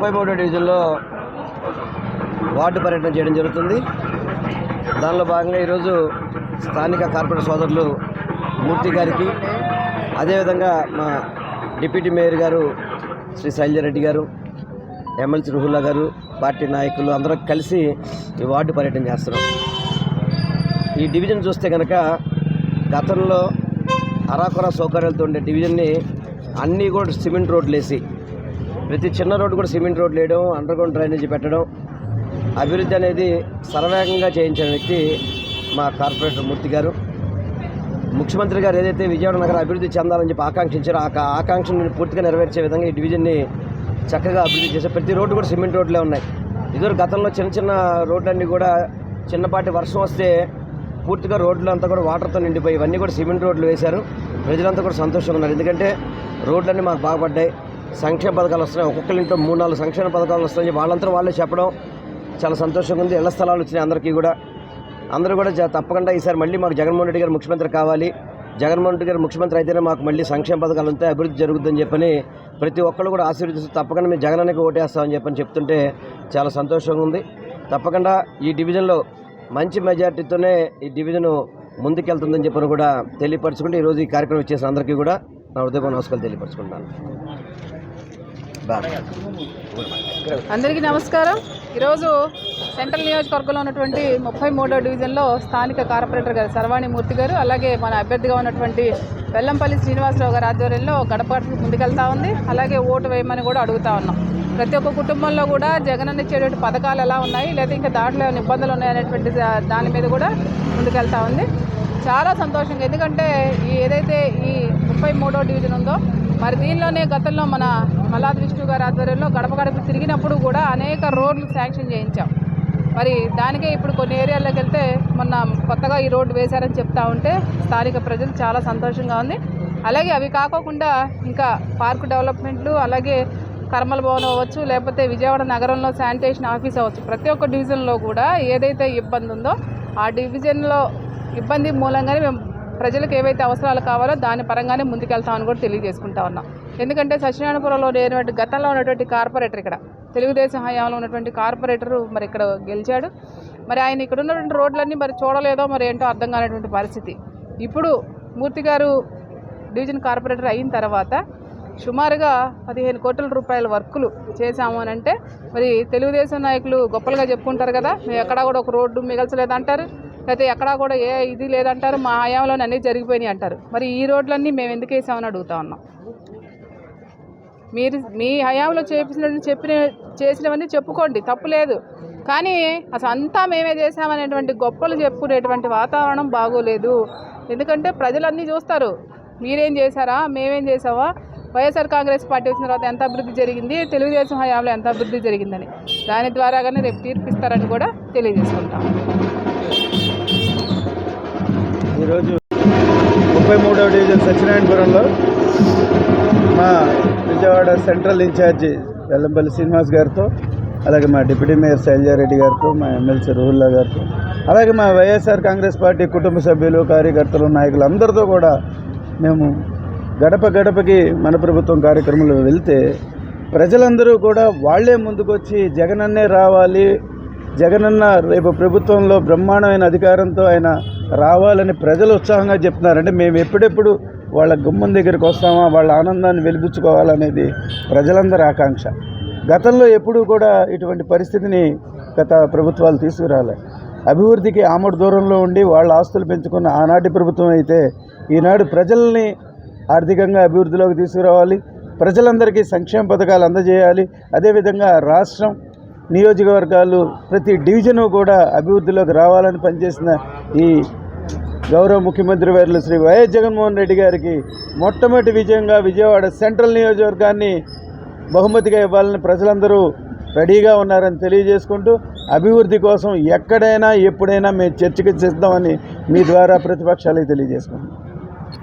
33వ డివిజన్లో వార్డు పర్యటన చేయడం జరుగుతుంది. దానిలో భాగంగా ఈరోజు స్థానిక కార్పొరేటర్ సోదరులు మూర్తి గారికి, అదేవిధంగా మా డిప్యూటీ మేయర్ గారు శ్రీ శైలజారెడ్డి గారు, ఎమ్మెల్సీ రుహుల్లా గారు, పార్టీ నాయకులు అందరం కలిసి ఈ వార్డు పర్యటన చేస్తున్నాం. ఈ డివిజన్ చూస్తే కనుక గతంలో అరాకొర సౌకర్యాలతో ఉండే డివిజన్ని అన్నీ కూడా సిమెంట్ రోడ్లు వేసి, ప్రతి చిన్న రోడ్డు కూడా సిమెంట్ రోడ్లు వేయడం, అండర్గ్రౌండ్ డ్రైనేజీ పెట్టడం, అభివృద్ధి అనేది సర్వేగంగా చేయించిన వ్యక్తి మా కార్పొరేటర్ మూర్తి గారు. ముఖ్యమంత్రి గారు ఏదైతే విజయవాడ నగర అభివృద్ధి చెందాలని చెప్పి ఆకాంక్షించారో ఆ ఆకాంక్షను పూర్తిగా నెరవేర్చే విధంగా ఈ డివిజన్ని చక్కగా అభివృద్ధి చేశారు. ప్రతి రోడ్డు కూడా సిమెంట్ రోడ్లే ఉన్నాయి. ఇదివరకు గతంలో చిన్న చిన్న రోడ్లన్నీ కూడా చిన్నపాటి వర్షం వస్తే పూర్తిగా రోడ్లు అంతా కూడా వాటర్తో నిండిపోయి, ఇవన్నీ కూడా సిమెంట్ రోడ్లు వేశారు. ప్రజలంతా కూడా సంతోషంగా ఉన్నారు. ఎందుకంటే రోడ్లన్నీ మాకు బాగుపడ్డాయి, సంక్షేమ పథకాలు వస్తున్నాయి, ఒక్కొక్కరి ఇంట్లో 3-4 సంక్షేమ పథకాలు వస్తాయి, వాళ్ళంతా వాళ్ళే చెప్పడం చాలా సంతోషంగా ఉంది. ఇళ్ల స్థలాలు వచ్చినాయి అందరికీ కూడా. అందరూ కూడా తప్పకుండా ఈసారి మళ్ళీ మాకు జగన్మోహన్ రెడ్డి గారు ముఖ్యమంత్రి కావాలి, జగన్మోహన్ రెడ్డి గారు ముఖ్యమంత్రి అయితేనే మాకు మళ్ళీ సంక్షేమ పథకాలు ఉంటాయి, అభివృద్ధి జరుగుతుందని చెప్పని ప్రతి ఒక్కళ్ళు కూడా ఆశీర్వదిస్తూ తప్పకుండా మేము జగనానికి ఓటేస్తామని చెప్పని చెప్తుంటే చాలా సంతోషంగా ఉంది. తప్పకుండా ఈ డివిజన్లో మంచి మెజార్టీతోనే ఈ డివిజన్ ముందుకెళ్తుందని చెప్పని కూడా తెలియపరచుకుంటే ఈరోజు ఈ కార్యక్రమం ఇచ్చేసిన అందరికీ కూడా నా హృదయపూర్వక నమస్కారాలు తెలియపరచుకుంటాను. అందరికీ నమస్కారం. ఈరోజు సెంట్రల్ నియోజకవర్గంలో ఉన్నటువంటి 33వ డివిజన్లో స్థానిక కార్పొరేటర్ గారు సర్వాణి మూర్తి గారు, అలాగే మన అభ్యర్థిగా ఉన్నటువంటి వెల్లంపల్లి శ్రీనివాసరావు గారి ఆధ్వర్యంలో గడప ముందుకెళ్తా ఉంది. అలాగే ఓటు వేయమని కూడా అడుగుతా ఉన్నాం. ప్రతి ఒక్క కుటుంబంలో కూడా జగనన్న ఇచ్చేటువంటి పథకాలు ఎలా ఉన్నాయి, లేదా ఇంకా దాంట్లో ఏమైనా ఇబ్బందులు ఉన్నాయనేటువంటి దాని మీద కూడా ముందుకెళ్తా ఉంది. చాలా సంతోషంగా, ఎందుకంటే ఏదైతే ఈ 33వ డివిజన్ ఉందో, మరి దీనిలోనే గతంలో మన మల్లాది విష్ణు గారి ఆధ్వర్యంలో గడప గడప తిరిగినప్పుడు కూడా అనేక రోడ్లు శాంక్షన్ చేయించాం. మరి దానికే ఇప్పుడు కొన్ని ఏరియాల్లోకి వెళ్తే మొన్న కొత్తగా ఈ రోడ్డు వేశారని చెప్తా ఉంటే స్థానిక ప్రజలు చాలా సంతోషంగా ఉంది. అలాగే అవి కాకోకుండా ఇంకా పార్కు డెవలప్మెంట్లు, అలాగే కర్మల భవనం అవ్వచ్చు, లేకపోతే విజయవాడ నగరంలో శానిటేషన్ ఆఫీస్ అవ్వచ్చు, ప్రతి ఒక్క డివిజన్లో కూడా ఏదైతే ఇబ్బంది ఉందో ఆ డివిజన్లో ఇబ్బంది మూలంగానే మేము ప్రజలకు ఏవైతే అవసరాలు కావాలో దాని పరంగానే ముందుకెళ్తామని కూడా తెలియజేసుకుంటా ఉన్నాం. ఎందుకంటే సత్యనారాయణపురంలో లేనటువంటి గతంలో ఉన్నటువంటి కార్పొరేటర్, ఇక్కడ తెలుగుదేశం హయాంలో ఉన్నటువంటి కార్పొరేటరు మరి ఇక్కడ గెలిచాడు. మరి ఆయన ఇక్కడ ఉన్నటువంటి రోడ్లన్నీ మరి చూడలేదో మరి ఏంటో అర్థం కానటువంటి పరిస్థితి. ఇప్పుడు మూర్తి గారు డివిజన్ కార్పొరేటర్ అయిన తర్వాత సుమారుగా 15 కోట్ల రూపాయల వర్కులు చేశాము అని అంటే, మరి తెలుగుదేశం నాయకులు గొప్పలుగా చెప్పుకుంటారు కదా, మేము ఎక్కడా కూడా ఒక రోడ్డు మిగల్చలేదంటారు, లేకపోతే ఎక్కడా కూడా ఏ ఇది లేదంటారు, మా హయాంలోనే అన్నీ జరిగిపోయినాయి అంటారు. మరి ఈ రోడ్లన్నీ మేము ఎందుకు వేసామని అడుగుతా ఉన్నాం. మీరు మీ హయాంలో చేసినవన్నీ చెప్పుకోండి, తప్పులేదు. కానీ అసలు అంతా మేమే చేసామనేటువంటి గొప్పలు చెప్పుకునేటువంటి వాతావరణం బాగోలేదు. ఎందుకంటే ప్రజలన్నీ చూస్తారు, మీరేం చేశారా, మేమేం చేసావా, వైఎస్ఆర్ కాంగ్రెస్ పార్టీ వచ్చిన తర్వాత ఎంత అభివృద్ధి జరిగింది, తెలుగుదేశం హయాంలో ఎంత అభివృద్ధి జరిగిందని. దాని ద్వారాగానే రేపు తీర్పిస్తారని కూడా తెలియజేసుకుంటాం. ఈరోజు 33వ డివిజన్ సత్యనారాయణపురంలో మా విజయవాడ సెంట్రల్ ఇన్ఛార్జి వెల్లంపల్లి శ్రీనివాస్ గారితో, అలాగే మా డిప్యూటీ మేయర్ శైలజారెడ్డి గారితో, మా ఎమ్మెల్సీ రుహుల్లా గారితో, అలాగే మా వైఎస్ఆర్ కాంగ్రెస్ పార్టీ కుటుంబ సభ్యులు, కార్యకర్తలు, నాయకులు అందరితో కూడా మేము గడప గడపకి మన ప్రభుత్వం కార్యక్రమంలో వెళ్తే ప్రజలందరూ కూడా వాళ్లే ముందుకొచ్చి జగనన్నే రావాలి, జగనన్న రేపు ప్రభుత్వంలో బ్రహ్మాండమైన అధికారంతో ఆయన రావాలని ప్రజలు ఉత్సాహంగా చెప్తున్నారంటే మేము ఎప్పుడెప్పుడు వాళ్ళ గుమ్మం దగ్గరికి వస్తామా, వాళ్ళ ఆనందాన్ని వెలిపించుకోవాలనేది ప్రజలందరి ఆకాంక్ష. గతంలో ఎప్పుడూ కూడా ఇటువంటి పరిస్థితిని గత ప్రభుత్వాలు తీసుకురాలే. అభివృద్ధికి ఆమడ దూరంలో ఉండి వాళ్ళ ఆస్తులు పెంచుకున్న ఆనాటి ప్రభుత్వం అయితే ఈనాడు ప్రజల్ని ఆర్థికంగా అభివృద్ధిలోకి తీసుకురావాలి, ప్రజలందరికీ సంక్షేమ పథకాలు అందజేయాలి. అదేవిధంగా రాష్ట్రం, నియోజకవర్గాలు, ప్రతి డివిజను కూడా అభివృద్ధిలోకి రావాలని పనిచేసిన ఈ గౌరవ ముఖ్యమంత్రి వర్యులు శ్రీ వైఎస్ జగన్మోహన్ రెడ్డి గారికి మొట్టమొదటి విజయంగా విజయవాడ సెంట్రల్ నియోజకవర్గాన్ని బహుమతిగా ఇవ్వాలని ప్రజలందరూ రెడీగా ఉన్నారని తెలియజేసుకుంటూ, అభివృద్ధి కోసం ఎక్కడైనా ఎప్పుడైనా మేము చర్చకి సిద్ధమని మీ ద్వారా ప్రతిపక్షాలకు తెలియజేసుకుంటాం.